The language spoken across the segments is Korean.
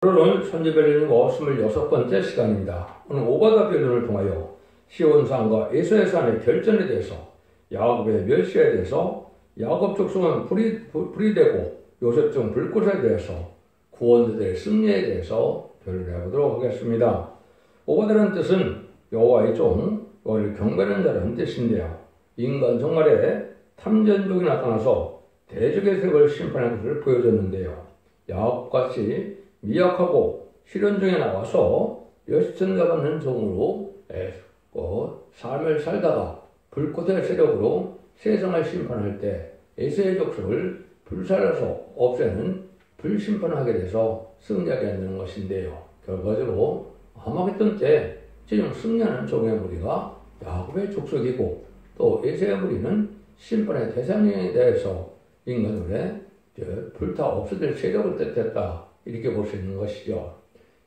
오늘은 천지변론이고 26번째 시간입니다. 오늘 오바다 변론을 통하여 시온산과 에서의 산의 결전에 대해서 야곱의 멸시에 대해서 야곱 족속은 불이 되고 요셉 중 불꽃에 대해서 구원자들의 승리에 대해서 변론해 보도록 하겠습니다. 오바다라는 뜻은 여호와의 종, 여호와를 경배하는 자라는 뜻인데요. 인간 종말에 탐전족이 나타나서 대적의 세력을 심판하는 것을 보여줬는데요. 야곱같이 미약하고 실현 중에 나와서 여시천가 받는 종으로 삶을 살다가 불꽃의 세력으로 세상을 심판할 때 에서의 족속을 불살라서 없애는 불심판을 하게 돼서 승리하게 되는 것인데요. 결과적으로 아마겟돈 때 최종 승리하는 종의 무리가 야곱의 족속이고 또 에서의 무리는 심판의 대상에 대해서 인간들의 불타 없어질 세력을 뜻했다. 이렇게 볼 수 있는 것이죠.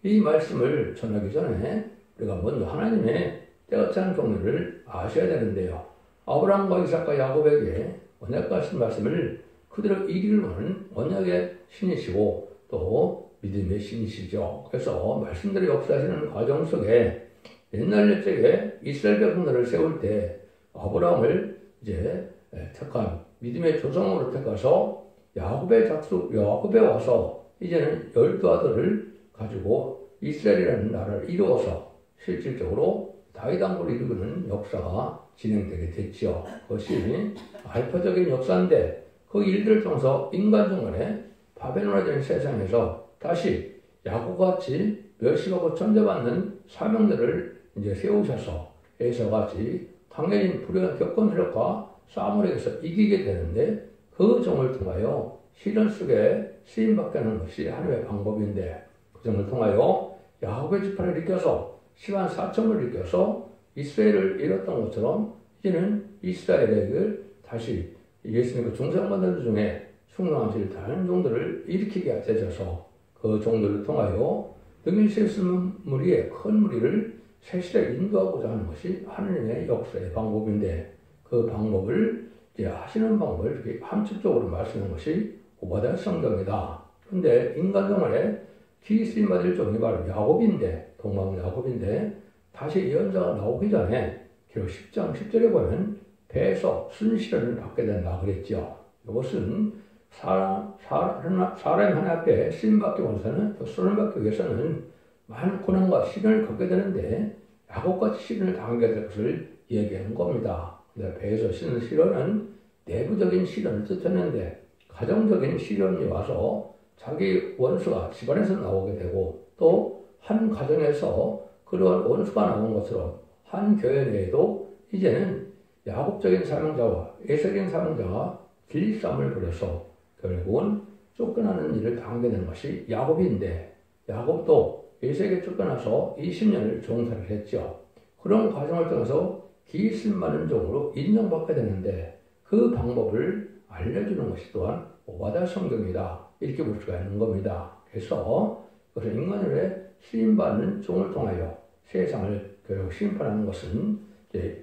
이 말씀을 전하기 전에 우리가 먼저 하나님의 때같은 종류를 아셔야 되는데요. 아브라함과 이삭과 야곱에게 언약하신 말씀을 그대로 이기를 원하는 언약의 신이시고 또 믿음의 신이시죠. 그래서 말씀대로 역사하시는 과정 속에 옛날 옛적에 이스라엘 백성들을 세울 때 아브라함을 이제 택한 믿음의 조상으로 택해서 야곱에 와서 이제는 12아들을 가지고 이스라엘이라는 나라를 이루어서 실질적으로 다윗 왕국을 이루는 역사가 진행되게 됐죠. 그것이 알파적인 역사인데 그 일들을 통해서 인간 종간에 바벨론화된 세상에서 다시 야곱같이 멸시하고 천대받는 사명들을 이제 세우셔서 에서같이 강해진 불의한 격권 세력과 싸움을 해서 이기게 되는데 그 종을 통하여 시련 속에 쓰임받게 하는 것이 하나님의 방법인데 그 점을 통하여 야곱의 지파를 일으켜서 10만 4천을 일으켜서 이스라엘을 잃었던 것처럼 이제는 이스라엘을 다시 예수님의 중생받는 중에 충성하실 다른 종들을 일으키게 되셔서 그 종들을 통하여 능히 세수는 무리의 큰 무리를 세실에 인도하고자 하는 것이 하나님의 역사의 방법인데 그 방법을 이제 하시는 방법을 이렇게 함축적으로 말씀하는 것이 오바다 성경이다. 그런데 인간 종말에 기쓰임 받을 종이 바로 야곱인데, 동방 야곱인데, 다시 예언자가 나오기 전에, 기록 10장 10절에 보면, 배에서 순시련을 받게 된다 그랬죠. 이것은 사람 하나 앞에 쓰임받기 위해서는, 또 수련받기 위해서는 많은 고난과 시련을 겪게 되는데, 야곱같이 시련을 당하게 될 것을 얘기하는 겁니다. 배에서 쓰는 시련은 내부적인 시련을 뜻하는데, 가정적인 시련이 와서 자기 원수가 집안에서 나오게 되고 또 한 가정에서 그러한 원수가 나온 것처럼 한 교회 내에도 이제는 야곱적인 사명자와 에서적인 사명자가 길리싸움을 벌여서 결국은 쫓겨나는 일을 당하게 되는 것이 야곱인데 야곱도 에서에게 쫓겨나서 20년을 종사를 했죠. 그런 과정을 통해서 기있음 많은 종으로 인정받게 되는데 그 방법을 알려주는 것이 또한 오바다 성경이다. 이렇게 볼 수가 있는 겁니다. 그래서 그것을 인간의 쓰임받는 종을 통하여 세상을 결국 심판하는 것은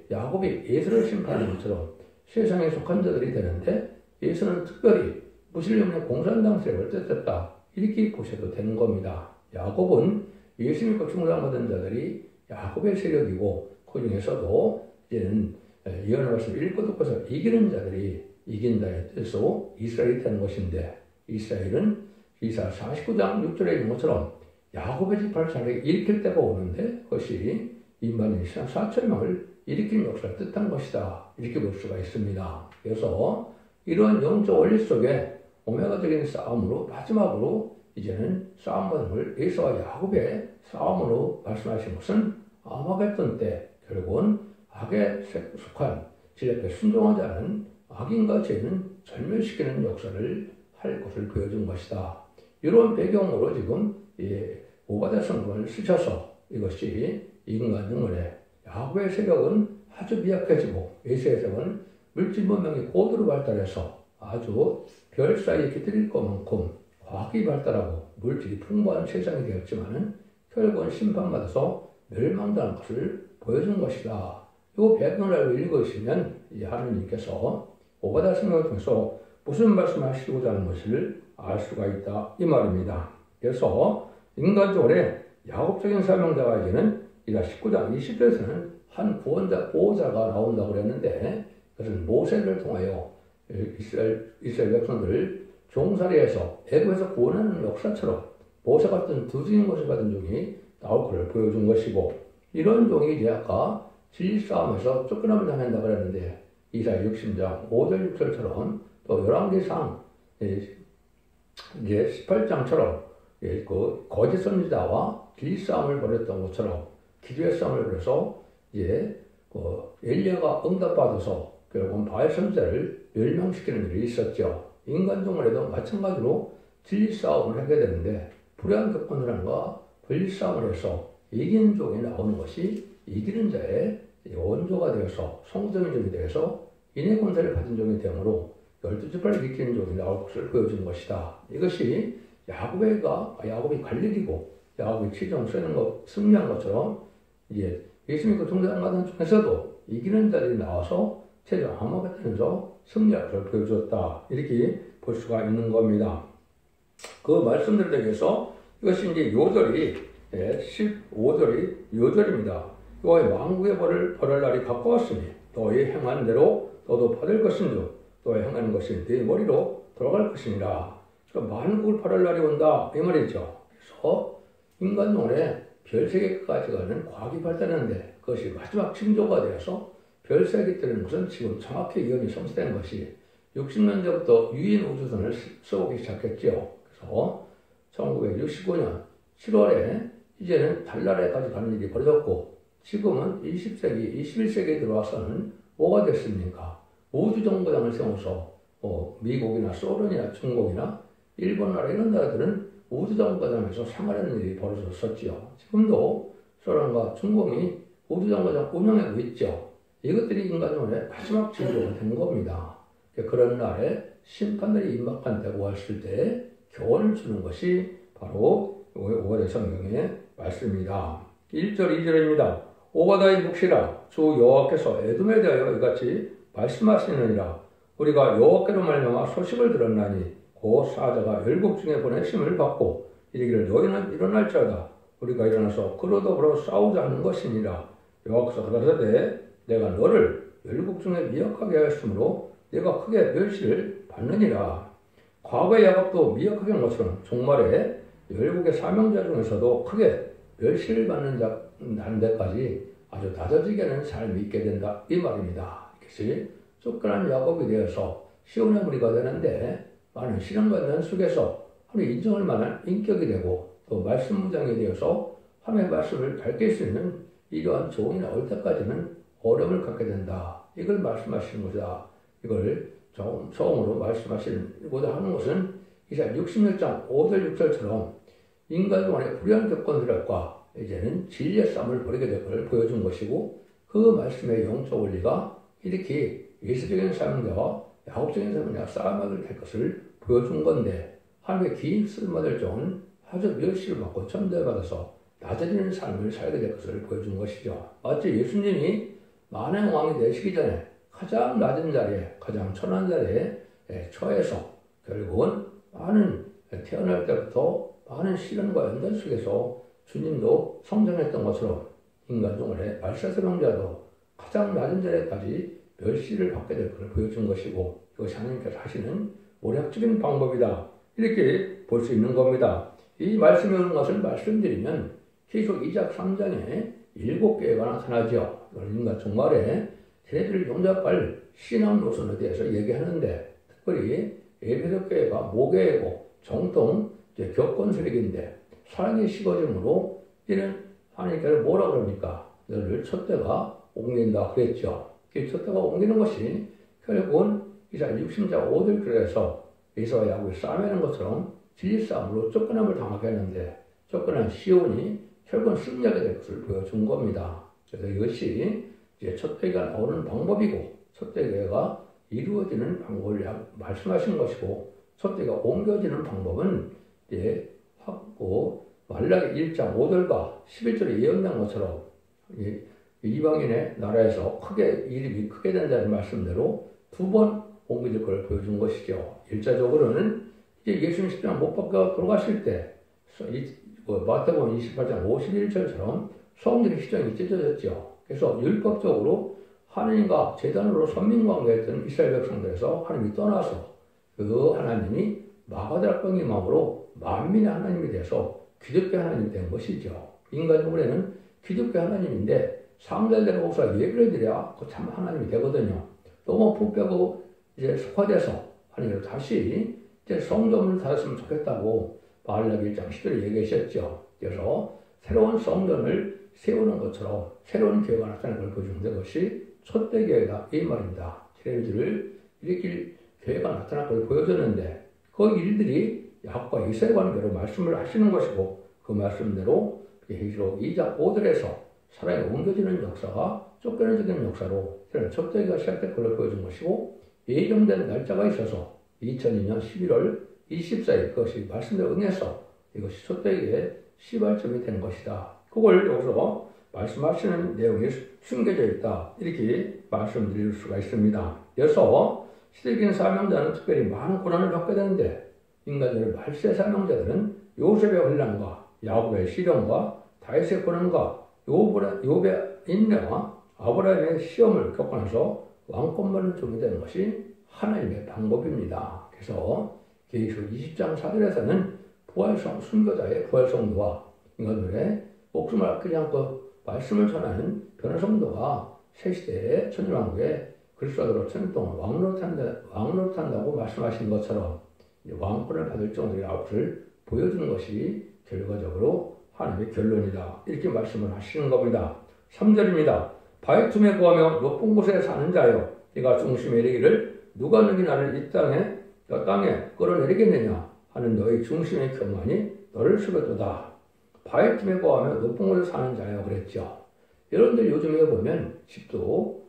야곱이 예수를 심판하는 것처럼 세상에 속한 자들이 되는데 예수는 특별히 무슬림의 공산당 세력을 뜻했다. 이렇게 보셔도 되는 겁니다. 야곱은 예수 믿고 충성받은 자들이 야곱의 세력이고 그 중에서도 이제는 예언의 말씀을 읽고 듣고서 이기는 자들이 이긴다의 뜻으로 이스라엘이 되는 것인데 이스라엘은 이사 49장 6절에 있는 것처럼 야곱의 지파를 잘 일으킬 때가 오는데 그것이 인반인 4천명을 일으키는 역사를 뜻한 것이다. 이렇게 볼 수가 있습니다. 그래서 이러한 영적 원리 속에 오메가적인 싸움으로 마지막으로 이제는 싸움을 에서와 야곱의 싸움으로 말씀하신 것은 아마겟돈 때 결국은 악에 속한 지략에 순종하지 않은 악인과 죄는 절멸시키는 역사를 할 것을 보여준 것이다. 이런 배경으로 지금 오바다 성경을 쓰셔서 이것이 인간 능력에 야곱의 세력은 아주 미약해지고 에서의 세력은 물질 문명이 고도로 발달해서 아주 별 사이에 깃들일 것만큼 과학이 발달하고 물질이 풍부한 세상이 되었지만은 결국은 심판받아서 멸망당한 것을 보여준 것이다. 이 배경을 알고 읽으시면 하나님께서 오바다 성경을 통해서 무슨 말씀하시고자 하는 것을 알 수가 있다 이 말입니다. 그래서 인간적으로 야곱적인 사명자가 이제는 이라 19장 20절에서는 한 구원자, 보호자가 나온다고 그랬는데 그것은 모세를 통하여 이스라엘 백성들을 종살이해서 애굽에서 구원하는 역사처럼 모세 같은 두 주인 모세 같은 종이 나올 것을 보여준 것이고 이런 종이 이제 아까 진리 싸움에서 쫓겨남을 당한다고 그랬는데 이사야 60장 5절 6절처럼 또 열왕기상 이제 18장처럼 그 거짓 선지자와 진리 싸움을 벌였던 것처럼 기도의 싸움을 벌여서 이제 그 엘리야가 응답받아서 결국은 바알 선지자를 멸망시키는 일이 있었죠. 인간종말에도 마찬가지로 진리 싸움을 하게 되는데 불의한 격분이란과 권리 싸움을 해서 이기는 종이 나오는 것이 이기는 자의 원조가 되어서 성적인 종이 되어서 인의 권세를 가진 종이 되므로 12지파를 이기는 종이 나올 것을 보여주는 것이다. 이것이 야곱이 갈 일이고 야곱이 최종 승리한 것처럼 이제 예수 믿고 종장하는 중에서도 이기는 자들이 나와서 최종 암흑에서 승리할 것을 보여주었다. 이렇게 볼 수가 있는 겁니다. 그 말씀들에 대해서 이것이 이제 요절이 15절이 요절입니다. 여호와의 만국의 벌을 날이 가까웠으니 너희 행한 대로 너도 받을 것인즉 너희 행하는 것이 네 머리로 돌아갈 것이니라. 그러니까 만국을 벌할 날이 온다 이 말이죠. 그래서 인간론에 별세계까지 가는 과학이 발달했는데 그것이 마지막 징조가 되어서 별세계 때는 것은 지금 정확히 예언이 성취된 것이 60년 전부터 유인 우주선을 쏘기 시작했죠. 그래서 1969년 7월에 이제는 달나라에까지 가는 일이 벌어졌고 지금은 20세기, 21세기에 들어와서는 뭐가 됐습니까? 우주정거장을 세워서 미국이나 소련이나 중국이나 일본 나라 이런 나라들은 우주정거장에서 생활하는 일이 벌어졌었지요. 지금도 소련과 중국이 우주정거장 운영하고 있죠. 이것들이 인간의 마지막 징조가 된 겁니다. 그런 날에 심판들이 임박한 때고 왔을 때 교훈을 주는 것이 바로 5월의 성경의 말씀입니다. 1절 2절입니다. 오바다의 묵시라 주 여호와께서 에돔에 대하여 이같이 말씀하시느니라. 우리가 여호와께로 말미암아 소식을 들었나니 곧 사자가 열국 중에 보내심을 받고 이르기를 너희는 일어날지어다. 우리가 일어나서 그로 더불어 싸우자 하는 것이니라. 여호와께서 가라사대 내가 너를 열국 중에 미혹하게 하였으므로 내가 크게 멸시를 받느니라. 과거의 야곱도 미혹하게 한 것처럼 종말에 열국의 사명자 중에서도 크게 멸시를 받는 데까지 아주 낮아지게 하는 삶이 있게 된다 이 말입니다. 이것이 쫓겨난 야곱이 되어서 시온의 무리가 되는데 많은 시련과 난 속에서 하나님 인정할 만한 인격이 되고 또 말씀 무장이 되어서 하나님의 말씀을 밝힐 수 있는 이러한 종이 나올 때까지는 어려움을 갖게 된다. 이걸 말씀하시는 것이다. 이걸 처음으로 말씀하시고자 하는 것은 이사야 66장 5절 6절처럼 인간 동안의 불의한 격건들과 이제는 진리의 싸움을 벌이게 될 것을 보여준 것이고 그 말씀의 영적 원리가 이렇게 예수적인 사명자와 야곱적인 사명자가 싸움하게 될 것을 보여준 건데 하나님의 긴 쓸모될 종은 아주 멸시를 받고 천대받아서 낮아지는 삶을 살게 될 것을 보여준 것이죠. 마치 예수님이 만왕의 왕이 되시기 전에 가장 낮은 자리에 가장 천한 자리에 처해서 결국은 태어날 때부터 많은 시련과 연단 속에서 주님도 성장했던 것처럼 인간종을 말세사명자도 가장 낮은 자리까지 멸시를 받게 될 것을 보여준 것이고 이것이 하나님께서 하시는 오략적인 방법이다. 이렇게 볼 수 있는 겁니다. 이 말씀에 오는 것을 말씀드리면 계속 2장 3장에 7개가 나타나죠. 인간 종말에 쟤네들을 용접할 신앙 노선에 대해서 얘기하는데 특별히 에베소 교회가 모교회고 정통 격권 세력인데 사랑이 식어짐으로 이는 하나님께서 뭐라 그럽니까? 너를 촛대가 옮긴다 그랬죠. 그 촛대가 옮기는 것이 결국은 이사야 60장 5절에서 에서와 야곱이 싸매는 것처럼 진리 싸움으로 쫓겨남을 당하게 했는데 쫓겨난 시온이 결국은 승리하게 될 것을 보여준 겁니다. 그래서 이것이 이제 촛대가 나오는 방법이고 촛대가 이루어지는 방법을 말씀하신 것이고 촛대가 옮겨지는 방법은 이제 말라기 1장 5절과 11절에 예언된 것처럼 이방인의 나라에서 이름이 크게 된다는 말씀대로 2번 옮겨질 걸 보여준 것이죠. 일차적으로는 이제 예수님 십자가 못 박혀 돌아가실 때 마태복음 28장 51절처럼 성전의 시정이 찢어졌죠. 그래서 율법적으로 하나님과 제단으로 선민관계했던 이스라엘 백성들에서 하나님이 떠나서 그 하나님이 마가다락방의 마음으로 만민의 하나님이 돼서 기독교 하나님이 된 것이죠. 인간적으로는 기독교 하나님인데 상달되는 목사가 예배를 드려야 그 참 하나님이 되거든요. 너무 부패고 이제 속화돼서 하나님을 다시 이제 성전을 닫았으면 좋겠다고 마가다락 1장 10절에 얘기하셨죠. 그래서 새로운 성전을 세우는 것처럼 새로운 교회가 나타나는 걸 보여주는 것이 첫대 교회다 이 말입니다. 새로운 일으킬 교회가 나타날 걸 보여줬는데 그 일들이 야곱과 이삭의 관계로 말씀을 하시는 것이고 그 말씀대로 계시록 2장 5절에서 사람이 옮겨지는 역사가 쫓겨내지는 역사로 새로운 첫대 교회가 시작될 걸로 보여준 것이고 예정된 날짜가 있어서 2002년 11월 24일 그것이 말씀대로 응해서 이것이 첫대 교회의 시발점이 된 것이다. 그걸 여기서 말씀하시는 내용이 숨겨져 있다. 이렇게 말씀드릴 수가 있습니다. 그래서 시대적인 사명자는 특별히 많은 고난을 받게 되는데 인간들의 말세 사명자들은 요셉의 혼란과 야곱의 시련과 다윗의 고난과 욥의 인내와 아브라함의 시험을 겪고 나서 왕권만을 주게 되는 것이 하나님의 방법입니다. 그래서 계시록 20장 4절에서는 부활성 순교자의 부활성도와 인간들의 목숨을 아끼지 않고 말씀을 전하는 변화성도가 새시대의 천일왕국에 그리스도로 천일 동안 왕노릇한다고 말씀하신 것처럼 왕권을 받을 정도의 아웃을 보여주는 것이 결과적으로 하나님의 결론이다. 이렇게 말씀을 하시는 겁니다. 3절입니다. 바위 틈에 구하며 높은 곳에 사는 자여 네가 중심에 이르기를 누가 너희 나를 이 땅에 끌어내리겠느냐 하는 너희 중심의 교만이 너를 숙였도다. 바위 틈에 구하며 높은 곳에 사는 자여 그랬죠. 여러분들 요즘에 보면 집도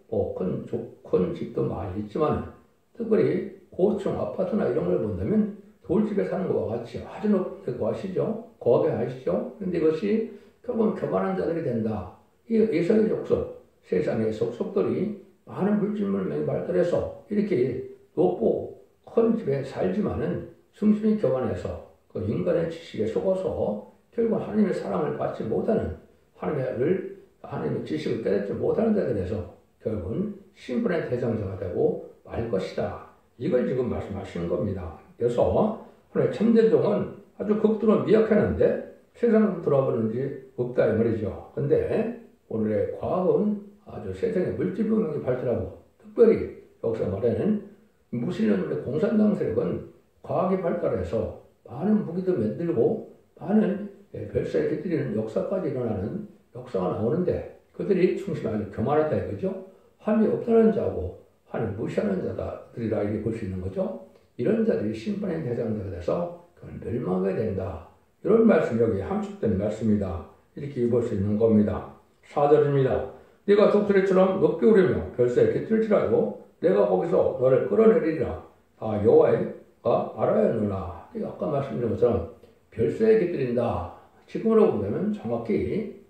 큰 집도 많이 있지만 특별히 고층 아파트나 이런 걸 본다면 돌집에 사는 것과 같이 아주 높은 거 아시죠? 거하게 아시죠? 그런데 이것이 결국은 교만한 자들이 된다. 이 예상의 족속, 세상의 속속들이 많은 물질물명이 발달해서 이렇게 높고 큰 집에 살지만은 중심이 교만해서 그 인간의 지식에 속아서 결국 하나님의 사랑을 받지 못하는 하나님의 지식을 깨닫지 못하는 자들에서 결국은 신분의 대장자가 되고 말 것이다. 이걸 지금 말씀하시는 겁니다. 그래서 하나님의 참된 종은 아주 극도로 미약했는데 세상을 돌아보는지 없다 이 말이죠. 그런데 오늘의 과학은 아주 세상의 물질분명이 발달하고 특별히 여기서 말하는 무신론의 공산당 세력은 과학이 발달해서 많은 무기도 만들고 많은 별사에 깃들이는 역사까지 일어나는 역사가 나오는데 그들이 중심에 아주 교만하다 이거죠. 하나님이 없다는 자고 하나님 무시하는 자들이라 이렇게 볼 수 있는 거죠. 이런 자들이 심판의 대상자가 돼서 그건 멸망하게 된다. 이런 말씀이 여기 함축된 말씀이다. 이렇게 볼 수 있는 겁니다. 4절입니다. 네가 독수리처럼 높게 오르며 별사에 깃들지라도 내가 거기서 너를 끌어내리리라. 다 여호와가 알아야하노라. 아까 말씀드린 것처럼 별사에 깃들인다. 지금으로 보면 정확히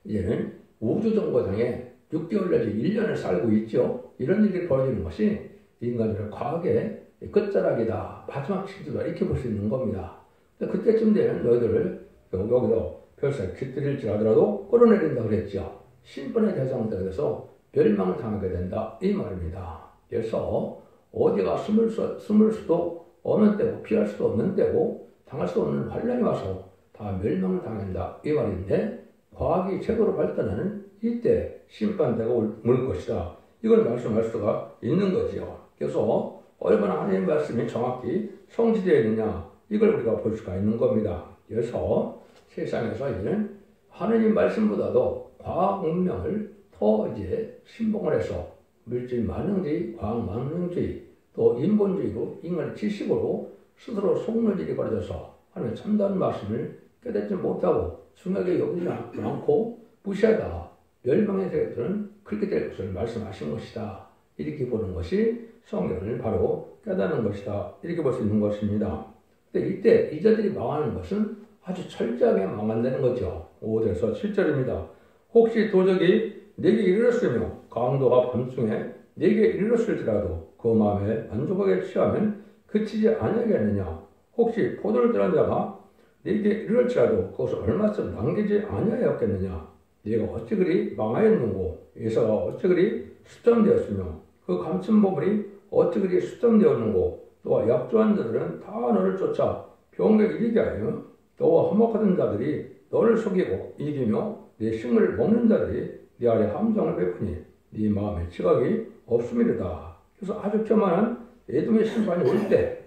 이제는 우주정거장에 6개월 내지 1년을 살고 있죠. 이런 일이 벌어지는 것이 인간들의 과학의 끝자락이다. 마지막 시기다. 이렇게 볼 수 있는 겁니다. 근데 그때쯤 되면 너희들을 여기서 별사에 깃들일지라도 끌어내린다 그랬죠. 심판의 대상자가 돼서 멸망을 당하게 된다. 이 말입니다. 그래서 어디가 숨을 수도 없는 때고 피할 수도 없는 때고 당할 수 없는 환란이 와서 다 멸망을 당한다. 이 말인데 과학이 최고로 발달하는 이때 심판대가 올 것이다. 이걸 말씀할 수가 있는 거죠. 그래서 얼마나 하나님의 말씀이 정확히 성취되어 있느냐 이걸 우리가 볼 수가 있는 겁니다. 그래서 세상에서 이제는 하나님 말씀보다도 과학 문명을 더 이제 신봉을 해서 물질 만능주의, 과학 만능주의, 또 인본주의로 인간의 지식으로 스스로 속는 일이 벌어져서 하나님의 참다운 말씀을 깨닫지 못하고 중요하게 여기지 않고 무시하다가 멸망의 세력들은 그렇게 될 것을 말씀하신 것이다. 이렇게 보는 것이 성경을 바로 깨닫는 것이다. 이렇게 볼 수 있는 것입니다. 근데 이때 이 자들이 망하는 것은 아주 철저하게 망한다는 거죠. 5절에서 7절입니다. 혹시 도적이 내게 이르렀으며 강도가 밤중에 내게 이르렀을지라도 그 마음에 만족하게 취하면 그치지 아니하겠느냐. 혹시 포도를 떠난 자가 네게 이럴지라도 그것을 얼마쯤 남기지 아니하였겠느냐. 네가 어찌 그리 망하였는고 예사가 어찌 그리 수점되었으며 그 감춘 보물이 어찌 그리 수점되었는고 너와 약조한 자들은 다 너를 쫓아 병에 이르게 하여 너와 화목하던 자들이 너를 속이고 이기며 네 식물을 먹는 자들이 네 아래 함정을 베푸니 네 마음에 지각이 없음이로다. 그래서 아주 교만한 에돔의 심판이 올 때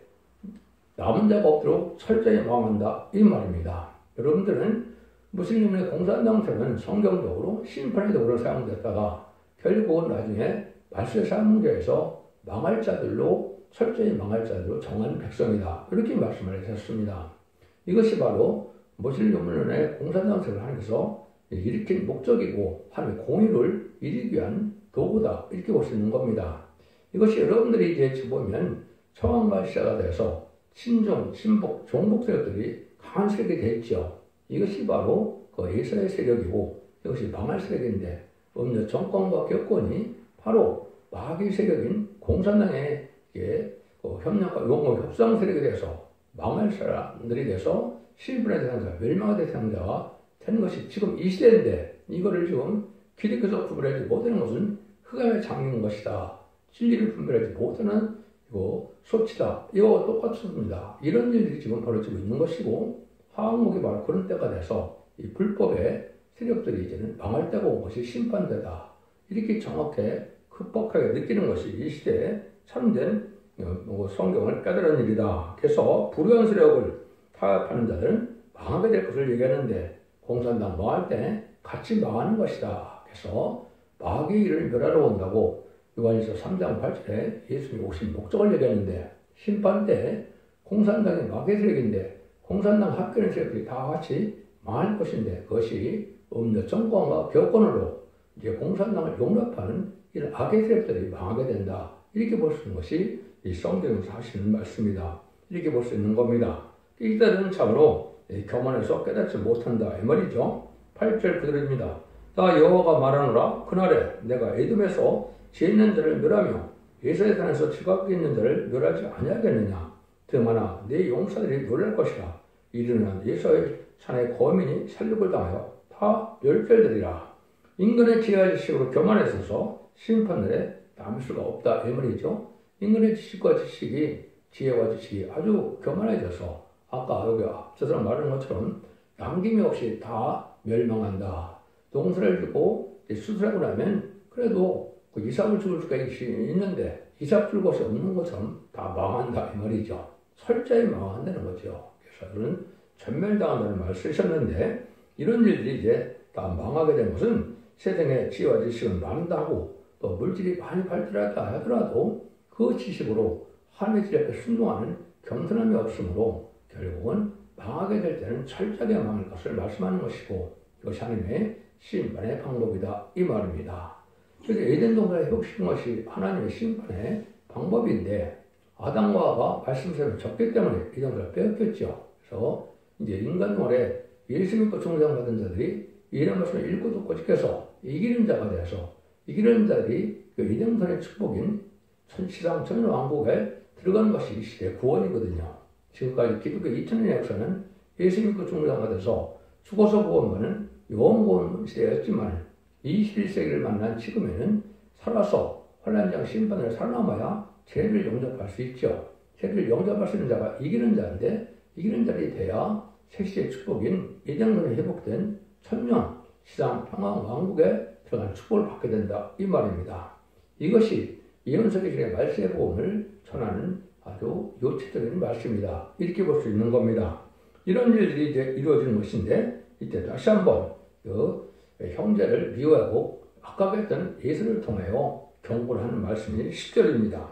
남은 자가 없도록 철저히 망한다 이 말입니다. 여러분들은 무슬림의 공산당처는 성경적으로 심판의 도구로 사용됐다가 결국은 나중에 말세 사문제에서 망할 자들로 철저히 망할 자들로 정한 백성이다 이렇게 말씀을 하셨습니다. 이것이 바로 무슬림의 공산당처를 하면서 일으킨 목적이고 하나님의 공의를 이루기 위한 도구다 이렇게 볼 수 있는 겁니다. 이것이 여러분들이 이제 보면 청왕과 시대가 돼서 친종, 친복, 종복 세력들이 강한 세력이 됐죠. 이것이 바로 그 예사의 세력이고 이것이 망할 세력인데 음료 정권과 격권이 바로 마귀 세력인 공산당의 협력과 용어 협상 세력이 돼서 망할 사람들이 돼서 실분의 대상자, 멸망의 대상자가 된 것이 지금 이 시대인데 이거를 지금 기독교적 구별하지 못하는 것은 흑암의 장인 것이다. 진리를 분별하지 못하는 소치다. 이거 똑같습니다. 이런 일들이 지금 벌어지고 있는 것이고 한국이 바로 그런 때가 돼서 이 불법의 세력들이 이제는 망할 때가 온 것이 심판되다. 이렇게 정확하게 급박하게 느끼는 것이 이 시대에 참된 성경을 깨달은 일이다. 그래서 불의한 세력을 타협하는 자들은 망하게 될 것을 얘기하는데 공산당 망할 때 같이 망하는 것이다. 그래서 마귀의 일을 멸하러 온다고 요한일서 3장 8절에 예수님이 오신 목적을 얘기하는데 심판 때 공산당이 마귀의 세력인데 공산당 합교는 세력들이 다 같이 망할 것인데 그것이 음료 정권과 격권으로 이제 공산당을 용납하는 이런 악의 세력들이 망하게 된다. 이렇게 볼 수 있는 것이 이 성경에서 하시는 말씀이다. 이렇게 볼 수 있는 겁니다. 이들은 참으로 교만해서 깨닫지 못한다. 이 말이죠. 8절 그대로입니다. 다 여호와가 말하노라 그날에 내가 에돔에서 죄 있는 자를 멸하며 예사의 산에서 지각이 있는 자를 멸하지 아니하겠느냐. 더마나 내 용사들이 놀랄 것이라. 이르는 예사의 산의 거민이 살육을 당하여 다 멸절되리라. 인간의 지혜와 지식으로 교만해서서 심판날에 남을 수가 없다. 이 말이죠. 인간의 지식과 지식이 지혜와 지식이 아주 교만해져서 아까 여기 앞서서 말한 것처럼 남김이 없이 다 멸망한다. 농사를 짓고 수술하고 나면 그래도 그 이삭을 죽을 수가 있는데 이삭 줄 것이 없는 것처럼 다 망한다 이 말이죠. 철저히 망한다는 거죠. 그래서 그는 전멸당한다는 말을 쓰셨는데 이런 일들이 이제 다 망하게 된 것은 세상의 지혜와 지식은 많다고 또 물질이 많이 발달하다 하더라도 그 지식으로 하나님의 질 앞에 순종하는 겸손함이 없으므로 결국은 망하게 될 때는 철저하게 망할 것을 말씀하는 것이고 이것이 하나님의 심판의 방법이다 이 말입니다. 그래서 에덴 동산을 회복시킨 것이 하나님의 심판의 방법인데 아담과 하와가 말씀처럼 적기 때문에 이 동산을 빼앗겼죠. 그래서 이제 인간물에 예수 믿고 종상받은 자들이 이런 말씀을 읽고 듣고 지켜서 이기는 자가 되어서 이기는 자들이 그 이동산의 축복인 천시상 천왕국에 들어가는 것이 이 시대의 구원이거든요. 지금까지 기독교 2000년의 역사는 예수 믿고 종상받아서 죽어서 구원받는 영원 시대였지만 21세기를 만난 지금에는 살아서 환난장 심판을 살아남아야 죄를 용접할 수 있죠. 죄를 용접할 수 있는 자가 이기는 자인데 이기는 자들이 돼야 새시대의 축복인 예정론에 회복된 천년 시상 평화 왕국에 들어간 축복을 받게 된다 이 말입니다. 이것이 예언서기의 말세의 복음을 전하는 아주 요체적인 말씀이다. 이렇게 볼 수 있는 겁니다. 이런 일들이 이제 이루어지는 것인데 이때 다시 한번 그 형제를 미워하고 악각했던 예수를 통하여 경고를 하는 말씀이 10절입니다.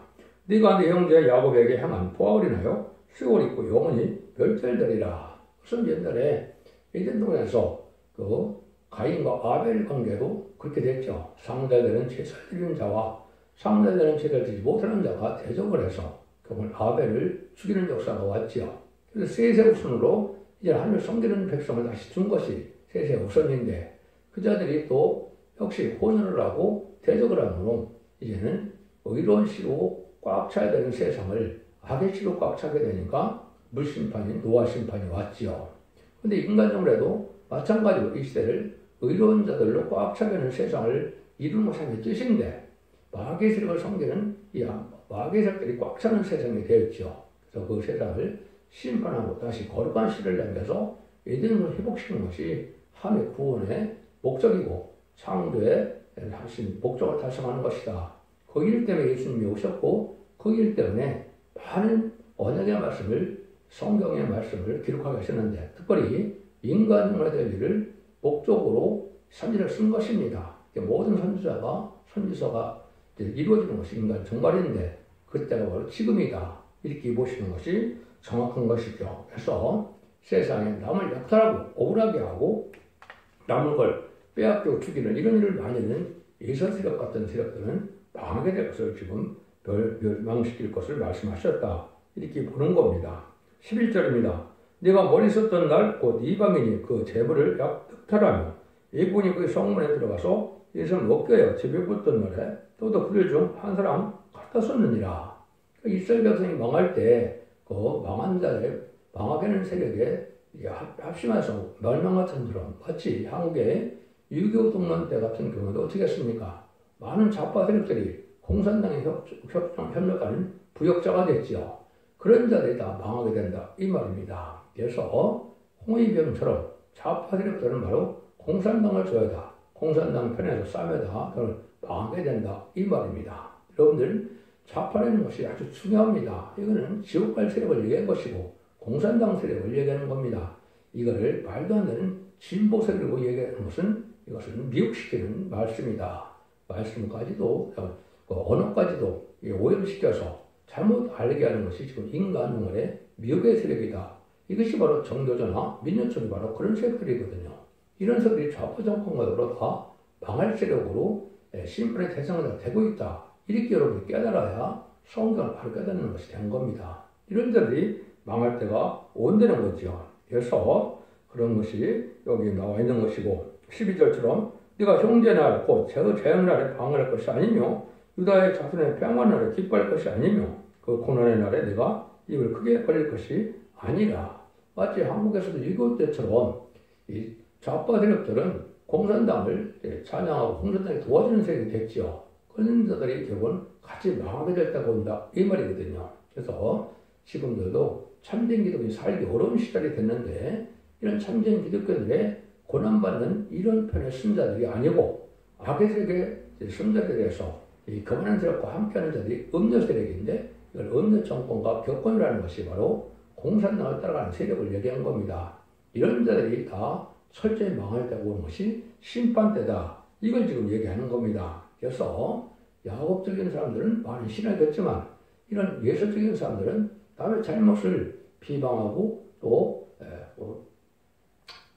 네가 네 형제 야곱에게 향한 포악을 인하여 수욕을 입고 영원히 멸절되리라. 우선 옛날에 에덴 동산에서 그 가인과 아벨 관계도 그렇게 됐죠. 상달되는 제사를 드리는 자와 상달되는 제사를 드리지 못하는 자가 대적을 해서 그걸 아벨을 죽이는 역사가 왔죠. 그래서 셋의 우선으로 이제 하늘 섬기는 백성을 다시 준 것이 셋의 우선인데 그 자들이 또 역시 혼혈을 하고 대적을 하므로 이제는 의로운 씨로 꽉 차야 되는 세상을 악의 씨로 꽉 차게 되니까 물심판인 노아 심판이 왔지요. 근데 인간적으로도 마찬가지로 이 시대를 의로운 자들로 꽉 차게는 세상을 이루는 것이 뜻인데 마귀의 세력을 섬기는 이 마귀의 세력들이 꽉 차는 세상이 되었죠. 그래서 그 세상을 심판하고 다시 거룩한 시를 남겨서 에덴으로 회복시키는 것이 하나님의 구원의 목적이고 창조의 하신 목적을 달성하는 것이다. 그 일 때문에 예수님이 오셨고 그 일 때문에 많은 언약의 말씀을 성경의 말씀을 기록하게 하셨는데 특별히 인간의 될 일을 목적으로 선지를 쓴 것입니다. 모든 선지서가 이루어지는 것이 인간 정말인데 그때가 바로 지금이다. 이렇게 보시는 것이 정확한 것이죠. 그래서 세상에 남을 약탈하고 억울하게 하고 남을 걸 빼앗기고 죽이는 이런 일을 많이 하는 예선 세력 같은 세력들은 망하게 될 것을 지금 멸망시킬 것을 말씀하셨다. 이렇게 보는 겁니다. 11절입니다. 네가 머리 썼던 날 곧 이방인이 그 재물을 약탈하며 애군이 그 성문에 들어가서 이것을 먹겨요. 집에 붙던 날에 또도 그들 중 한 사람 갖다 썼느니라. 이스라엘 백성이 망할 때 그 망한 자를 망하게 하는 세력에 합심해서 멸망 같은 드럼 마치 한국의 6.25 동란 때 같은 경우도 어떻게 했습니까? 많은 좌파 세력들이 공산당에 협력하는 부역자가 됐지요. 그런 자들이 다 망하게 된다 이 말입니다. 그래서 홍위병처럼 좌파 세력들은 바로 공산당을 줘야다. 공산당 편에서 싸매다. 그걸 망하게 된다 이 말입니다. 여러분들 좌파라는 것이 아주 중요합니다. 이거는 지옥 갈 세력을 얘기한 것이고 공산당 세력을 얘기하는 겁니다. 이거를 말도 안 되는 진보 세력으로 얘기하는 것은 이것은 미혹시키는 말씀이다. 말씀까지도 언어까지도 오염시켜서 잘못 알게 하는 것이 지금 인간 영혼의 미혹의 세력이다. 이것이 바로 정교조나 민주적이 바로 그런 세력들이거든요. 이런 세력들이 좌파 정권과도 다 망할 세력으로 심판의 대상이 되고 있다. 이렇게 여러분이 깨달아야 성경을 바로 깨닫는 것이 된 겁니다. 이런 자들이 망할 때가 온다는 거죠. 그래서 그런 것이 여기 나와 있는 것이고 12절처럼 네가 형제 날 곧 재앙 날에 방어할 것이 아니며 유다의 자손의 평안 날에 기뻐할 것이 아니며 그 고난의 날에 네가 입을 크게 벌릴 것이 아니라. 마치 한국에서도 6.25 때처럼 이 좌파 세력들은 공산당을 찬양하고 공산당이 도와주는 세력이 됐죠. 그런 자들이 결국은 같이 망하게 됐다고 본다 이 말이거든요. 그래서 지금들도 참된 기독이 살기 어려운 시절이 됐는데 이런 참된 기독교들의 고난받는 이런 편의 신자들이 아니고 악의 세력의 신자들에 대해서 이 거만한 세력과 함께하는 자들이 음녀 세력인데 이걸 음녀 정권과 격권이라는 것이 바로 공산당을 따라가는 세력을 얘기한 겁니다. 이런 자들이 다 철저히 망하였다고 보는 것이 심판 때다. 이걸 지금 얘기하는 겁니다. 그래서 야곱적인 사람들은 많은 신을 겪지만 이런 예술적인 사람들은 남의 잘못을 비방하고 또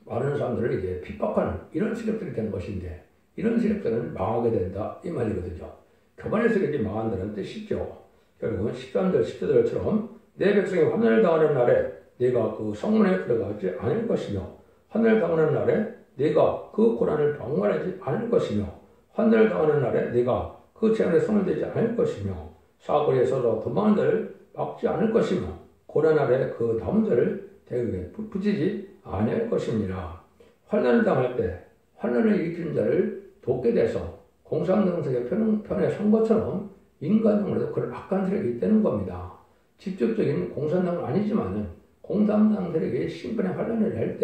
많은 사람들을 이제 핍박하는 이런 세력들이 되는 것인데 이런 세력들은 망하게 된다 이 말이거든요. 교만의 세력이 망한다는 뜻이죠. 결국은 13절 14절처럼 내 백성이 환난을 당하는 날에 내가 그 성문에 들어가지 않을 것이며 환난을 당하는 날에 내가 그 고난을 방관하지 않을 것이며 환난을 당하는 날에 내가 그 재앙에 손을 대지 않을 것이며 사거리에 서서 도망하는 자를 막지 않을 것이며 고난 날에 그 남은 자를 대국에 붙이지 아니할 것입니다. 환난을 당할 때 환난을 일으키는 자를 돕게 돼서 공산당세력 편에 선 것처럼 인간적으로도 그런 악한 세력이 있다는 겁니다. 직접적인 공산당은 아니지만은 공산당 세력이 심판의 환난을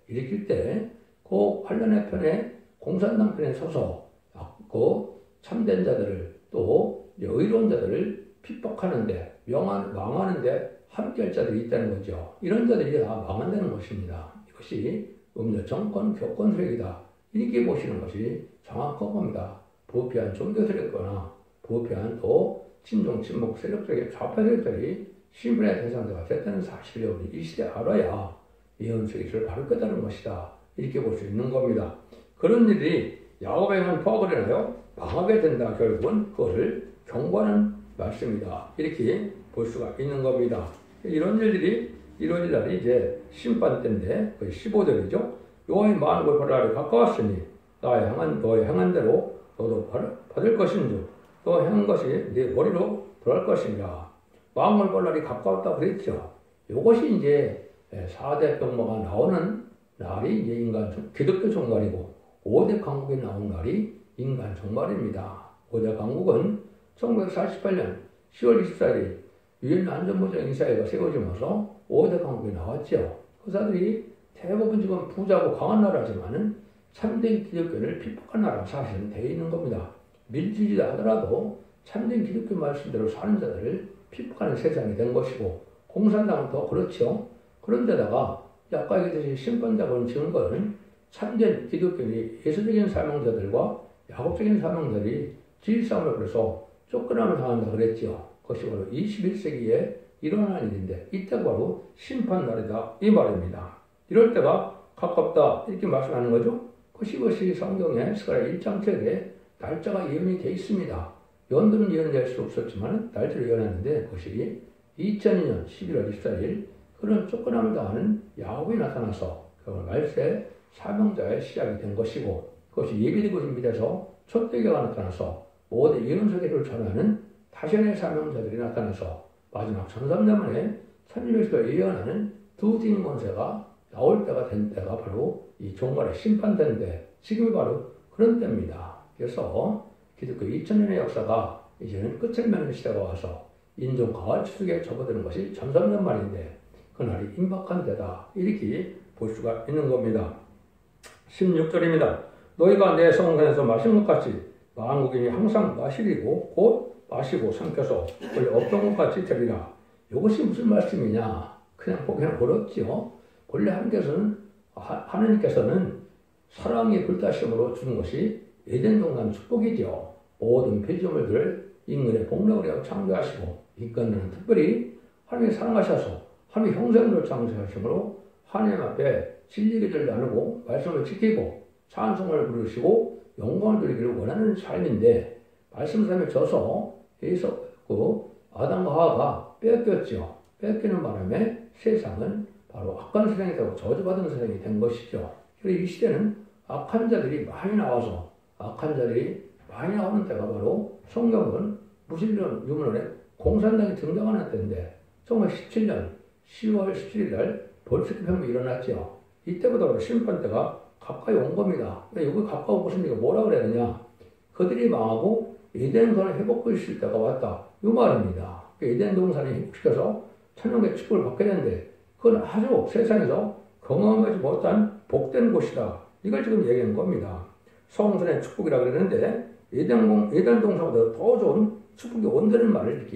일으킬 때 그 환난의 편에 공산당 편에 서서 그 참된 자들을 또 의로운 자들을 핍박하는데 망하는데 함께할 자들이 있다는 거죠. 이런 자들이 다 망한다는 것입니다. 이것이 음녀 정권, 교권 세력이다. 이렇게 보시는 것이 정확한 겁니다. 부패한 종교 세력거나 부패한 또 친종, 친목 세력들의 좌파 세력들이 심판의 대상자가 됐다는 사실을 여러분이 이 시대에 알아야 예언서의 것을 바로 깨달은 것이다. 이렇게 볼 수 있는 겁니다. 그런 일이 야곱에 한 파악을 해나요? 망하게 된다. 결국은 그것을 경고하는 말씀이다. 이렇게 볼 수가 있는 겁니다. 이런 일들이 이런 날이 이제 심판 때인데 그 15절이죠. 여호와의 만국을 벌하러 가까웠으니 너의 향한 대로 너도 받을 것인즉 너 향한 것이 네 머리로 돌아갈 것이니라. 마음을 벌 날이 가까웠다 그랬죠. 이것이 이제 4대 병마가 나오는 날이 이제 기독교 종말이고 5대 강국이 나온 날이 인간 종말입니다. 5대 강국은 1948년 10월 24일 유엔 안전보장이사회가 세워지면서 5대 강국이 나왔죠. 그사들이 대부분 지금 부자고 강한 나라지만은 참된 기독교를 핍박한 나라가 사실은 되어 있는 겁니다. 밀지지 하더라도 참된 기독교 말씀대로 사는 자들을 핍박하는 세상이 된 것이고 공산당은 더 그렇죠. 그런데다가 아까 얘기했듯이 심판자본 증거는 참된 기독교의 예수적인 사명자들과 야곱적인 사명자들이 지휘싸움을 그래서 쫓겨남을 당한다 그랬죠. 그것이 바로 21세기에 일어난 일인데 이때가 바로 심판날이다 이 말입니다. 이럴 때가 가깝다 이렇게 말씀하는 거죠. 그것이 성경에 스가랴 1장 7절에 날짜가 예언이 되어 있습니다. 연도는 예언될 수 없었지만 날짜를 예언했는데 그것이 2002년 11월 24일 그런 쫓겨남을 당하는 야곱이 나타나서 그 말세 사명자의 시작이 된 것이고 그것이 예비되고 준비돼서 촛대기가 나타나서 5대 예언 세계를 전하는 다시의 사명자들이 나타나서 마지막 1300년에 천주교에서 예언하는 두 진 권세가 나올 때가 된 때가 바로 이 종말의 심판된 때, 지금이 바로 그런 때입니다. 그래서 기독교 2000년의 역사가 이제는 끝을 맺는 시대가 와서 인종 가을 추석에 접어드는 것이 1300년 만인데 그날이 임박한 때다 이렇게 볼 수가 있는 겁니다. 16절입니다. 너희가 내 성전에서 마신 것 같이 만국인이 항상 마시리고 곧 마시고 삼켜서 원래 없던 것 같이 되리라. 이것이 무슨 말씀이냐? 그냥 보기는 어렵지요. 본래 하나님께서는 사랑의 불타심으로 주는 것이 에덴 동산 축복이죠. 모든 피조물들을 인간의 복락을 하여 창조하시고 인간들은 특별히 하나님이 사랑하셔서 하나님의 형상으로 창조하심으로 하나님 앞에 진리를 나누고 말씀을 지키고 찬송을 부르시고 영광을 드리기를 원하는 삶인데 말씀을 져서 아담과 하와가 뺏겼죠. 뺏기는 바람에 세상은 바로 악한 세상이 되고 저주받은 세상이 된 것이죠. 그래서 이 시대는 악한 자들이 많이 나와서 악한 자들이 많이 나오는 때가 바로 성경은 무신론 유물론에 공산당이 등장하는 때인데 1917년 10월 17일 날 볼셰비크 혁명이 일어났죠. 이때부터 심판 때가 가까이 온 겁니다. 여기 가까이 온 것은 뭐라 그랬느냐? 그들이 망하고 에덴 동산을 회복할 수 있을 때가 왔다. 이 말입니다. 에덴 동산이 회복시켜서 천년의 축복을 받게 되는데 그건 아주 세상에서 경험하지 못한 복된 곳이다. 이걸 지금 얘기하는 겁니다. 성전의 축복이라고 그러는데 에덴 동산보다 더 좋은 축복이 온다는 말을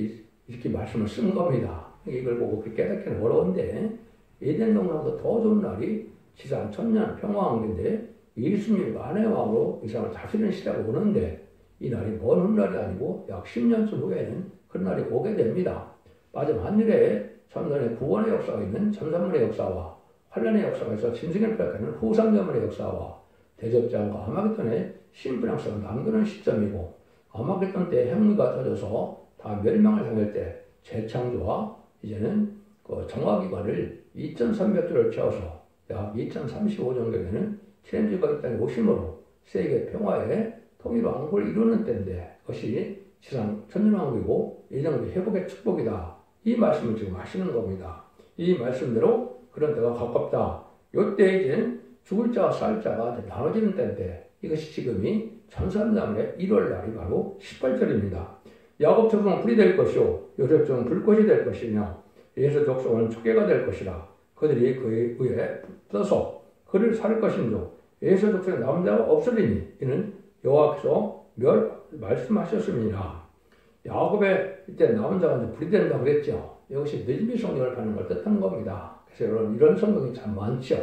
이렇게 말씀을 쓴 겁니다. 이걸 보고 깨닫기는 어려운데 에덴 동산보다 더 좋은 날이 지상 천년 평화왕국인데 예수님이 만의 왕으로 이 세상을 다스리는 시대가 오는데 이 날이 먼 훗날이 아니고 약 10년쯤 후에는 그런 날이 오게 됩니다. 마지막 한일에 참전의 구원의 역사가 있는 천산문의 역사와 환란의 역사가 있어 짐승을 펴가는 후상자문의 역사와 대접장과 아마겟돈의 신분 역사가 남겨놓은 시점이고 아마겟돈 때 핵무기가 터져서 다 멸망을 당할 때 재창조와 이제는 그 정화기관을 2300주를 채워서 약 2035년경에는 치렌지가 이 땅에 오심으로 세계 평화의 통일 왕국을 이루는 때인데 그것이 지상 천년왕국이고 예정의 회복의 축복이다. 이 말씀을 지금 하시는 겁니다. 이 말씀대로 그런 때가 가깝다. 이때 이제 죽을 자와 살 자가 나눠지는 때인데 이것이 지금이 천삼남의 1월 날이 바로 18절입니다. 야곱 족속은 불이 될 것이요 요셉 족속은 불꽃이 될 것이며 에서 족속은 초계가 될 것이라. 그들이 그의 위에 떠서 그를 살 것인조 에서 족속의 남자가 없으리니 이는 여호와께서 말씀하셨습니다. 야곱의 이때 남은 자가 불이 된다고 그랬죠. 이것이 늦음이 성령을 받는 걸 뜻하는 겁니다. 그래서 여러분 이런 성경이 참 많죠.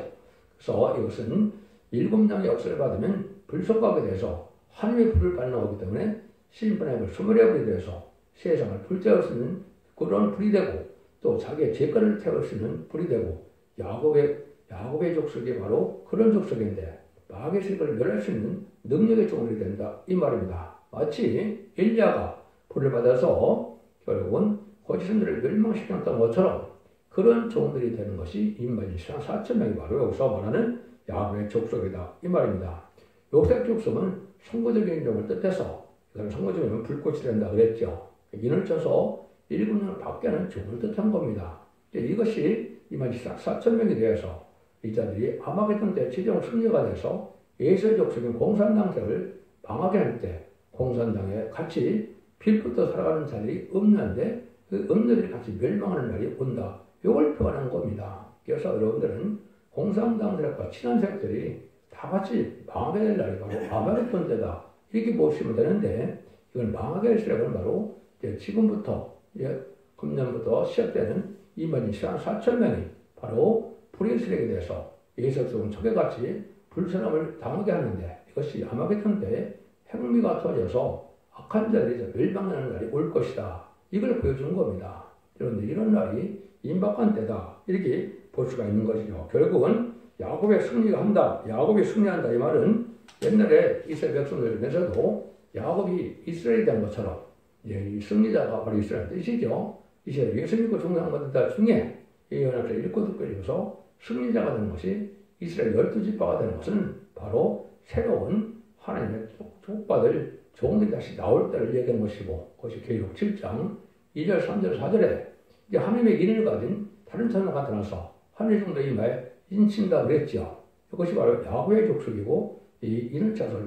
그래서 이것은 7장의 역사를 받으면 불속하게 돼서 하나님의 불을 받는 거기 때문에 심판의 불, 수물의 불이 돼서 세상을 불태울 수 있는 그런 불이 되고 또 자기의 죄가를 태울 수 있는 불이 되고 야곱의 족속이 바로 그런 족속인데 마귀의 세력을 멸할 수 있는 능력의 종들이 된다 이 말입니다. 마치 엘리야가 불을 받아서 결국은 거짓선들을 멸망시켰던 것처럼 그런 종들이 되는 것이 인마진 시간 4,000명이 바로 여기서 말하는 야곱의 족속이다 이 말입니다. 요셉 족속은 선거적인 종을 뜻해서 선거적인 불꽃이 된다 그랬죠. 인을 쳐서 7년 밖에는 종을 뜻한 겁니다. 이것이 인마진 시간 4,000명이 되어서 이 자들이 아마겟돈 때 최종 승리가 돼서 에서의 족속인 공산당세를 방하게 때 공산당에 같이 빌붙어 살아가는 자들이 없는데 그 없는들이 같이 멸망하는 날이 온다. 이걸 표현한 겁니다. 그래서 여러분들은 공산당 세력과 친한 세력들이 다 같이 망하게 될 날이 바로 아마겟돈 때다. 이렇게 보시면 되는데 이건 망하게 될 세력은 바로 지금부터 금년부터 시작되는 2만 4천 명이 바로 불의 세력에 대해서 예수적인 적에같이 불편함을 당하게 하는데 이것이 아마겟돈 때 핵미가 터져서 악한 자들이 멸망하는 날이 올 것이다. 이걸 보여주는 겁니다. 그런데 이런 날이 임박한 때다. 이렇게 볼 수가 있는 것이죠. 결국은 야곱의 승리가 한다. 야곱이 승리한다. 이 말은 옛날에 이스라엘 백성들 중에서도 야곱이 이스라엘이 된 것처럼 이 승리자가 바로 이스라엘 뜻이죠. 이스라엘 예수 믿고 중요한 것들 중에 이 연합을 읽고 듣고 읽어서 승리자가 되는 것이 이스라엘 12지파가 되는 것은 바로 새로운 하나님의 축복받을 종들이 다시 나올 때를 얘기한 것이고 그것이 계시록 7장 2절, 3절, 4절에 이제 하나님의 인을 가진 다른 천사가 나타나서 하늘 정도 임하에 인친다 그랬죠. 이것이 바로 야곱의 족속이고 이 인을 짜서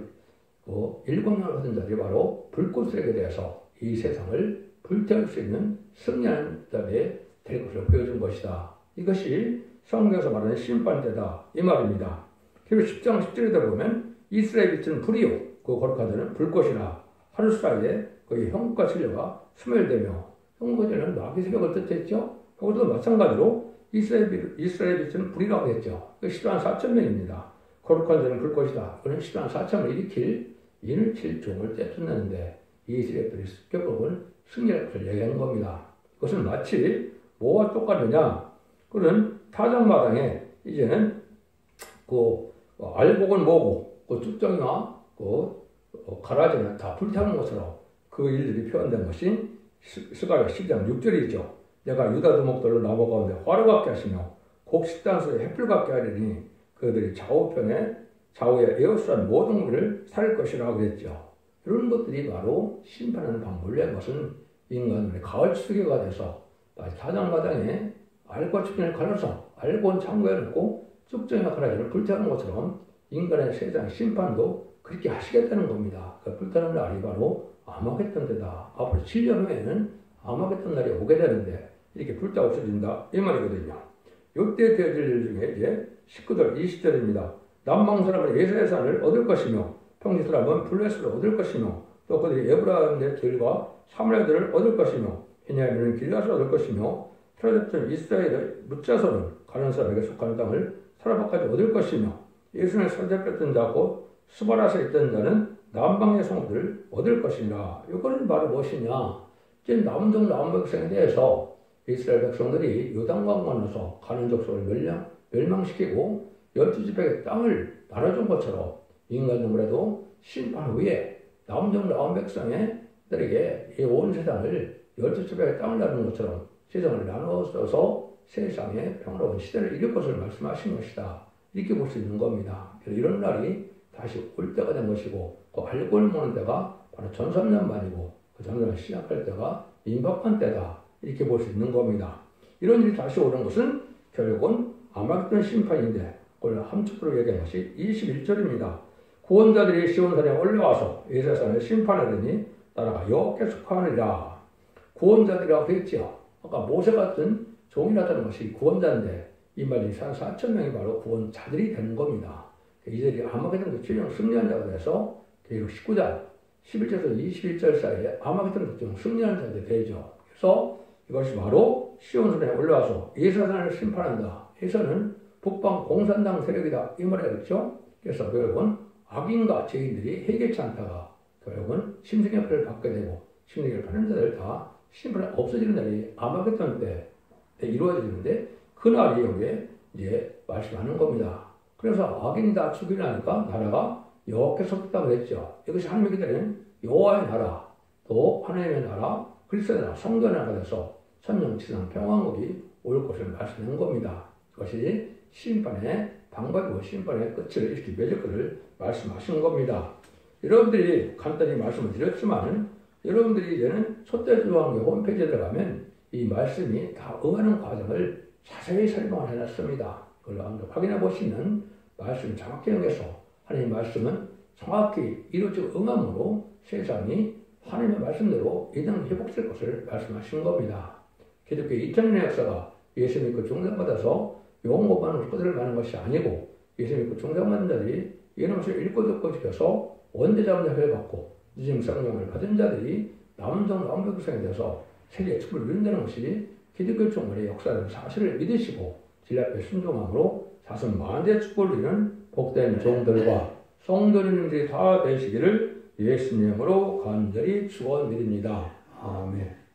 일곱명을 가진 자들이 바로 불꽃에게 대해서 이 세상을 불태울 수 있는 승리하는 자들이 될 것을 보여준 것이다. 이것이 성경에서 말하는 심판때다. 이 말입니다. 그리고 10장 10절에 보면 이스라엘 빛은 불이요 그 거룩하다는 불꽃이라 하루 사이에 거기 형과 진료가 소멸되며 형과 진료는 마귀 세력을 뜻했죠. 그것도 마찬가지로 이스라엘 빛은 불이라고 했죠. 10만 4천 명입니다. 거룩한 자는 불꽃이다. 그는 10만 4천을 일으킬 인을 칠 종을 떼쫓는데 이 세력들이 습격법은 승리할 것을 얘기한 겁니다. 그것은 마치 뭐와 똑같느냐? 그는 타작마당에 이제는 알곡은 뭐고 그 쭉정이나 가라지는 다 불타는 것처럼 그 일들이 표현된 것이 스가랴 10장 6절이죠. 내가 유다 두목들을 나무 가운데 화로 같게 하시며 곡식단소에 햇불 같게 하리니 그들이 좌우에 에어스한 모든 것을 살 것이라고 그랬죠. 이런 것들이 바로 심판하는 방법을 것은 인간의 가을 추수가 돼서 타작마당에 알과 축전을 갈라서 알고는 창고에 넣고 쭉정이나 가라지를 불태우는 것처럼 인간의 세상 심판도 그렇게 하시겠다는 겁니다. 그 불타는 날이 바로 아마겟돈 때다. 앞으로 7년 후에는 아마겟돈 날이 오게 되는데 이렇게 불타 없어진다. 이 말이거든요. 이때 되어질 일 중에 이제 19절 20절입니다. 남방 사람은 예수의 산을 얻을 것이며 평지 사람은 블레스를 얻을 것이며 또 그들이 에브라임의 길과 사마리아들을 얻을 것이며 베냐민은 길앗을 얻을 것이며 틀어졌던 이스라엘의 묻자손은 가는 사람에게 속한 땅을 사라바까지 얻을 것이며 예수를 선택했던 자고 스바라에 있던 자는 남방의 성들을 얻을 것이니라. 이거는 바로 무엇이냐? 이제 남동 남백성에 대해서 이스라엘 백성들이 요단강 건너서 가는 족속을 멸망시키고 12지파의 땅을 나눠준 것처럼 인간 동물에도 심판 후에 남동 남백성들에게 이 온 세상을 12지파의 땅을 나누는 것처럼 세상을 나눠서 세상에 평화로운 시대를 이룰 것을 말씀하신 것이다. 이렇게 볼 수 있는 겁니다. 이런 날이 다시 올 때가 된 것이고 그 알고를 모는 때가 바로 전선년 만이고 그 전선을 시작할 때가 임박한 때다. 이렇게 볼 수 있는 겁니다. 이런 일이 다시 오는 것은 결국은 아마겟돈 심판인데 그걸 함축으로 얘기한 것이 21절입니다. 구원자들이 시온산에 올라와서 예수산을 심판하더니 나라가 여호와께 속하느니라. 구원자들이라고 했죠. 아까 모세 같은 종이 나타난 것이 구원자인데 이 말이 4천 명이 바로 구원자들이 되는 겁니다. 이들이 아마겟돈 최종 승리한 자가 돼서 계시록 19장 11절에서 21절 사이에 아마겟돈 최종 승리한 자들이 되죠. 그래서 이것이 바로 시온산에 올라와서 예수산을 심판한다. 예수는 북방 공산당 세력이다. 이 말을 했죠. 그래서 결국은 악인과 죄인들이 해결치 않다가 결국은 심승의 표를 받게 되고 심승의 파는 자들 다 심판이 없어지는 날이 아마겟돈 때 이루어지는데 그날이 여기에 이제 말씀하는 겁니다. 그래서 악인이 다 죽이려니까 나라가 여호와께서 속다고 했죠. 이것이 하나님의 기다리는 여호와의 나라, 또 하나님의 나라, 그리스도의 나라, 성전의 나라가 돼서 천년치상 평화국이 올 것을 말씀한 겁니다. 그것이 심판의 방법이고 심판의 끝을 이렇게 맺을 것을 말씀하시는 겁니다. 여러분들이 간단히 말씀을 드렸지만 여러분들이 이제는 촛대조항의 홈페이지에 들어가면 이 말씀이 다 응하는 과정을 자세히 설명을 해놨습니다. 그걸 한번 확인해 보시면 말씀을 정확히 응해서 하나님의 말씀은 정확히 이루어지고 응함으로 세상이 하나님의 말씀대로 이동 회복될 것을 말씀하신 겁니다. 기독교 2000년의 역사가 예수 믿고 중생받아서 용어반으로 끝을 가는 것이 아니고 예수 믿고 중생받은 자들이 이름을 읽고 듣고 지켜서 원대자분의 회받고 늦은 성령을 받은 자들이 남성 남백성에 대해서 세계의 축복을 누린다는 것이 기독교 종말의 역사라는 사실을 믿으시고 진리 앞에 순종함으로 자손 만대의 축복을 누리는 복된 종들과 성도님들이 다 되시기를 예수님으로 간절히 축원드립니다. 아멘.